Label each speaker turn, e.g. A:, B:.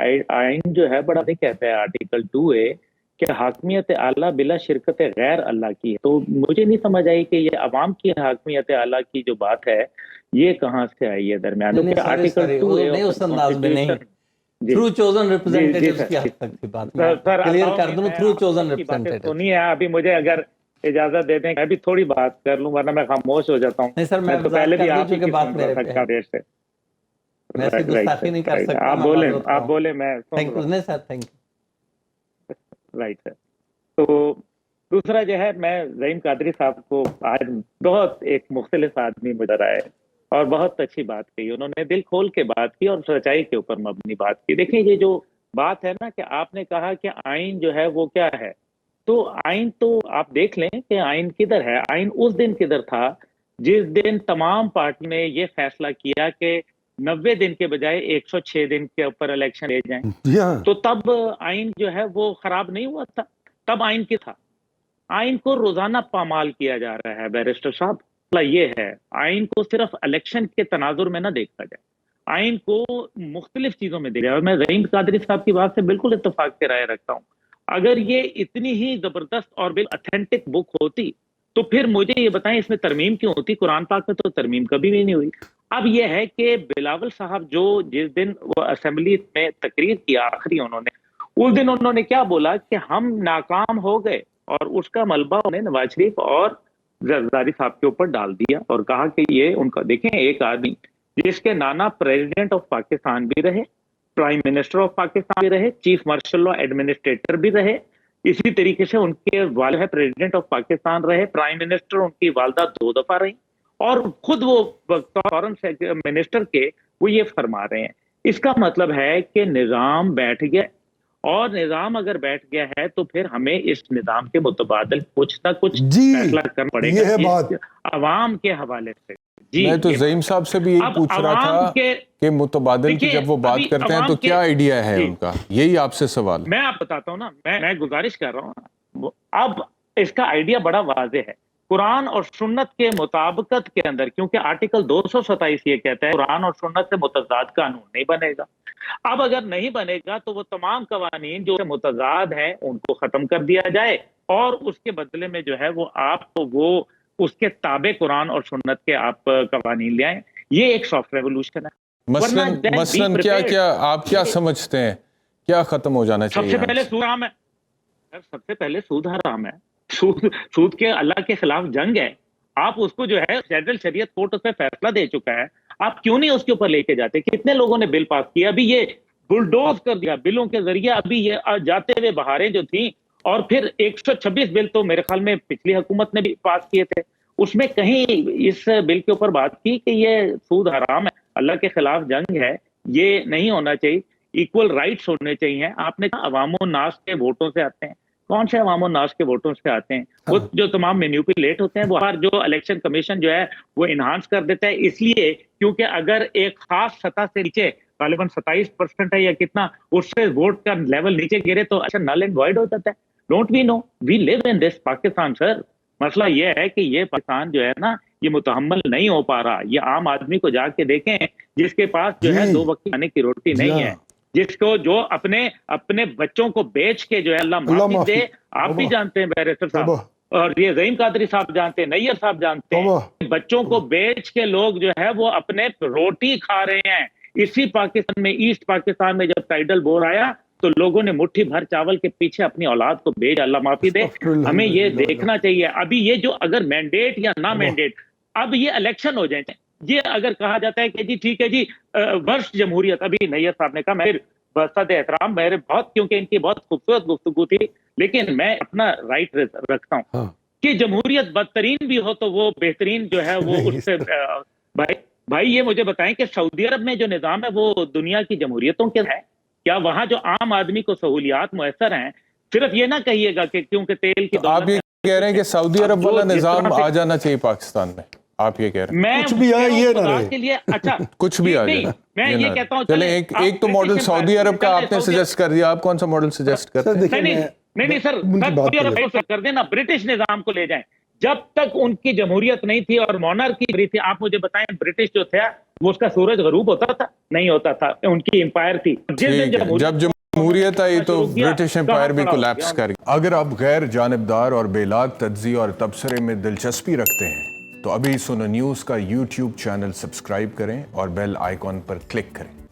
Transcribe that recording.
A: آئین جو ہے بڑا نہیں کہتا ہے آرٹیکل 2A کہ حاکمیت اعلیٰ بلا شرکت غیر اللہ کی ہے. تو مجھے نہیں سمجھ آئی کہ یہ عوام کی حاکمیت اعلیٰ کی جو بات ہے یہ کہاں سے آئی ہے درمیان.
B: آرٹیکل 2A اس انداز میں نہیں، تھرو چوزن ریپرزنٹیٹیوز کی حد تک کی بات کلیئر کر دوں. تھرو چوزن ریپرزنٹیٹیوز
A: سنیے ابھی مجھے اگر اجازت دے دیں میں بھی تھوڑی بات کر لوں ورنہ میں خاموش ہو جاتا ہوں.
B: نہیں سر میں
A: پہلے بھی آپ
B: کی بات میرے پہ ہے، میں اس کی گستاخی نہیں کر سکتا.
A: آپ بولیں میں
B: نہیں sir thank you.
A: Right sir. تو دوسرا جو ہے میں زعیم قادری صاحب کو آج بہت ایک مختلف آدمی نظر آئے اور بہت اچھی بات کہی. انہوں نے دل کھول کے بات کی اور سچائی کے اوپر مبنی بات کی. دیکھیں یہ جو بات ہے نا کہ آپ نے کہا کہ آئین جو ہے وہ کیا ہے، تو آئین تو آپ دیکھ لیں کہ آئین کدھر ہے. آئین اس دن کدھر تھا جس دن تمام پارٹی نے یہ فیصلہ کیا کہ 90 دن کے بجائے 106 دن کے اوپر الیکشن لے جائیں. تو تب آئین جو ہے وہ خراب نہیں ہوا تھا. تب آئین کیا تھا؟ آئین کو روزانہ پامال کیا جا رہا ہے بیرسٹر صاحب. یہ ہے آئین کو صرف الیکشن کے تناظر میں نہ دیکھا جائے، آئین کو مختلف چیزوں میں دیکھا جائے. اور میں زعیم قادری صاحب کی بات سے بالکل اتفاق کے رائے رکھتا ہوں. اگر یہ اتنی ہی زبردست اور اتھینٹک بک ہوتی تو پھر مجھے یہ بتائیں اس میں ترمیم کیوں ہوتی؟ قرآن پاک میں تو ترمیم کبھی بھی نہیں ہوئی. اب یہ ہے کہ بلاول صاحب جو جس دن وہ اسمبلی میں تقریر کیا آخری انہوں نے، اس دن انہوں نے کیا بولا کہ ہم ناکام ہو گئے، اور اس کا ملبہ انہیں نواز شریف اور زرداری صاحب کے اوپر ڈال دیا اور کہا کہ یہ ان کا دیکھیں ایک آدمی جس کے نانا پریزیڈنٹ آف پاکستان بھی رہے، پرائم منسٹر آف پاکستان بھی رہے، چیف مارشل لا ایڈمنسٹریٹر بھی رہے، اسی طریقے سے ان کے والد ہے پریزیڈنٹ آف پاکستان رہے، پرائم منسٹر ان کی والدہ 2 دفعہ رہی، اور خود وہ فارن منسٹر کے وہ یہ فرما رہے ہیں. اس کا مطلب ہے کہ نظام بیٹھ گیا، اور نظام اگر بیٹھ گیا ہے تو پھر ہمیں اس نظام کے متبادل کچھ نہ کچھ فیصلہ کرنا پڑے گا عوام کے حوالے سے.
C: میں تو زعیم صاحب سے بھی یہی پوچھ رہا تھا کہ متبادل کی جب وہ بات کرتے ہیں تو کیا آئیڈیا ہے ان کا، یہی آپ سے سوال.
A: میں آپ بتاتا ہوں نا، میں گزارش کر رہا ہوں. اب اس کا آئیڈیا بڑا واضح ہے. قرآن اور سنت کے مطابقت کے اندر، کیونکہ آرٹیکل 227 یہ کہتا ہے قرآن اور سنت سے متضاد قانون نہیں بنے گا. اب اگر نہیں بنے گا تو وہ تمام قوانین جو متضاد ہیں ان کو ختم کر دیا جائے، اور اس کے بدلے میں جو ہے وہ آپ کو وہ اس کے تابع قرآن اور سنت کے آپ قوانین لے آئیں. یہ ایک سافٹ ریولوشن ہے.
C: مثلاً کیا آپ کیا سمجھتے ہیں کیا ختم ہو جانا چاہیے؟
A: سب سے پہلے سود حرام ہے. سب سے پہلے سود حرام ہے. سود کے اللہ کے خلاف جنگ ہے. آپ اس کو جو ہے فیڈرل شریعت کورٹ اس پہ فیصلہ دے چکا ہے، آپ کیوں نہیں اس کے اوپر لے کے جاتے؟ کتنے لوگوں نے بل پاس کیا، ابھی یہ بلڈوز کر دیا بلوں کے ذریعے. ابھی یہ جاتے ہوئے بہاریں جو تھیں، اور پھر 126 بل تو میرے خیال میں پچھلی حکومت نے بھی پاس کیے تھے، اس میں کہیں اس بل کے اوپر بات کی کہ یہ سود حرام ہے، اللہ کے خلاف جنگ ہے، یہ نہیں ہونا چاہیے، ایکول رائٹس ہونے چاہیے. آپ نے کہا عوام الناس کے ووٹوں سے آتے ہیں. کون سے عوام الناس کے ووٹوں سے آتے ہیں؟ وہ جو تمام مینیپولیٹ ہوتے ہیں، وہ ہر جو الیکشن کمیشن جو ہے وہ انہانس کر دیتا ہے، اس لیے کیونکہ اگر ایک خاص سطح سے نیچے غالباً 27% ہے یا کتنا، اس سے ووٹ کا لیول نیچے گرے تو اچھا نل اینڈ وائڈ ہو جاتا ہے. ڈونٹ وی نو وی لیو ان دس پاکستان سر. مسئلہ یہ ہے کہ یہ پاکستان جو ہے نا یہ متحمل نہیں ہو پا رہا. یہ عام آدمی کو جا کے دیکھیں جس کے پاس جو ہے 2 وقت کھانے کی روٹی نہیں ہے، جس کو جو اپنے بچوں کو بیچ کے جو ہے اللہ معافی دے. آپ بھی جانتے ہیں بیرسٹر صاحب، اور یہ زعیم قادری صاحب جانتے ہیں، نیئر صاحب جانتے ہیں، بچوں کو بیچ کے لوگ جو ہے وہ اپنے روٹی کھا رہے ہیں. اسی پاکستان میں، ایسٹ پاکستان میں جب ٹائیڈل بور آیا تو لوگوں نے مٹھی بھر چاول کے پیچھے اپنی اولاد کو بیچ. اللہ معافی دے. ہمیں یہ دیکھنا چاہیے ابھی یہ جو اگر مینڈیٹ یا نہ مینڈیٹ، اب یہ الیکشن ہو جائیں. یہ اگر کہا جاتا ہے کہ جی ٹھیک ہے جی ورش جمہوریت، ابھی نیئر صاحب نے کہا، میں بصد احترام میرے بہت، کیونکہ ان کی بہت خوبصورت گفتگو تھی، لیکن میں اپنا رائٹ رکھتا ہوں کہ جمہوریت بدترین بھی ہو تو وہ بہترین جو ہے وہ اس سے بھائی یہ مجھے بتائیں کہ سعودی عرب میں جو نظام ہے وہ دنیا کی جمہوریتوں کے ہے کیا؟ وہاں جو عام آدمی کو سہولیات میسر ہیں، صرف یہ نہ کہیے گا کہ کیونکہ تیل کی
C: آپ یہ کہہ رہے ہیں کہ سعودی عرب والا نظام آ جانا چاہیے پاکستان میں، آپ یہ کہہ رہے ہیں
A: میں
D: کچھ بھی آئے یہ نہ رہے
A: کے لیے اچھا
C: کچھ بھی آ جائے.
A: میں یہ کہتا ہوں
C: چلیں ایک تو ماڈل سعودی عرب کا آپ نے سجیسٹ کر دیا، آپ کون سا ماڈل سجیسٹ کرتے ہیں؟
A: نہیں سر، سعودی عرب کر دینا، برٹش نظام کو لے جائیں. جب تک ان کی جمہوریت نہیں تھی اور مونارکی تھی، آپ مجھے بتائیں برٹش جو تھا وہ اس کا سورج غروب ہوتا تھا؟ نہیں ہوتا تھا. ان کی امپائر تھی.
C: جب جمہوریت آئی تو برٹش امپائر بھی کولیپس کر گئی. اگر آپ غیر جانبدار اور بے لاگ تجزیے اور تبصرے میں دلچسپی رکھتے ہیں تو ابھی سنو نیوز کا یوٹیوب چینل سبسکرائب کریں اور بیل آئیکن پر کلک کریں.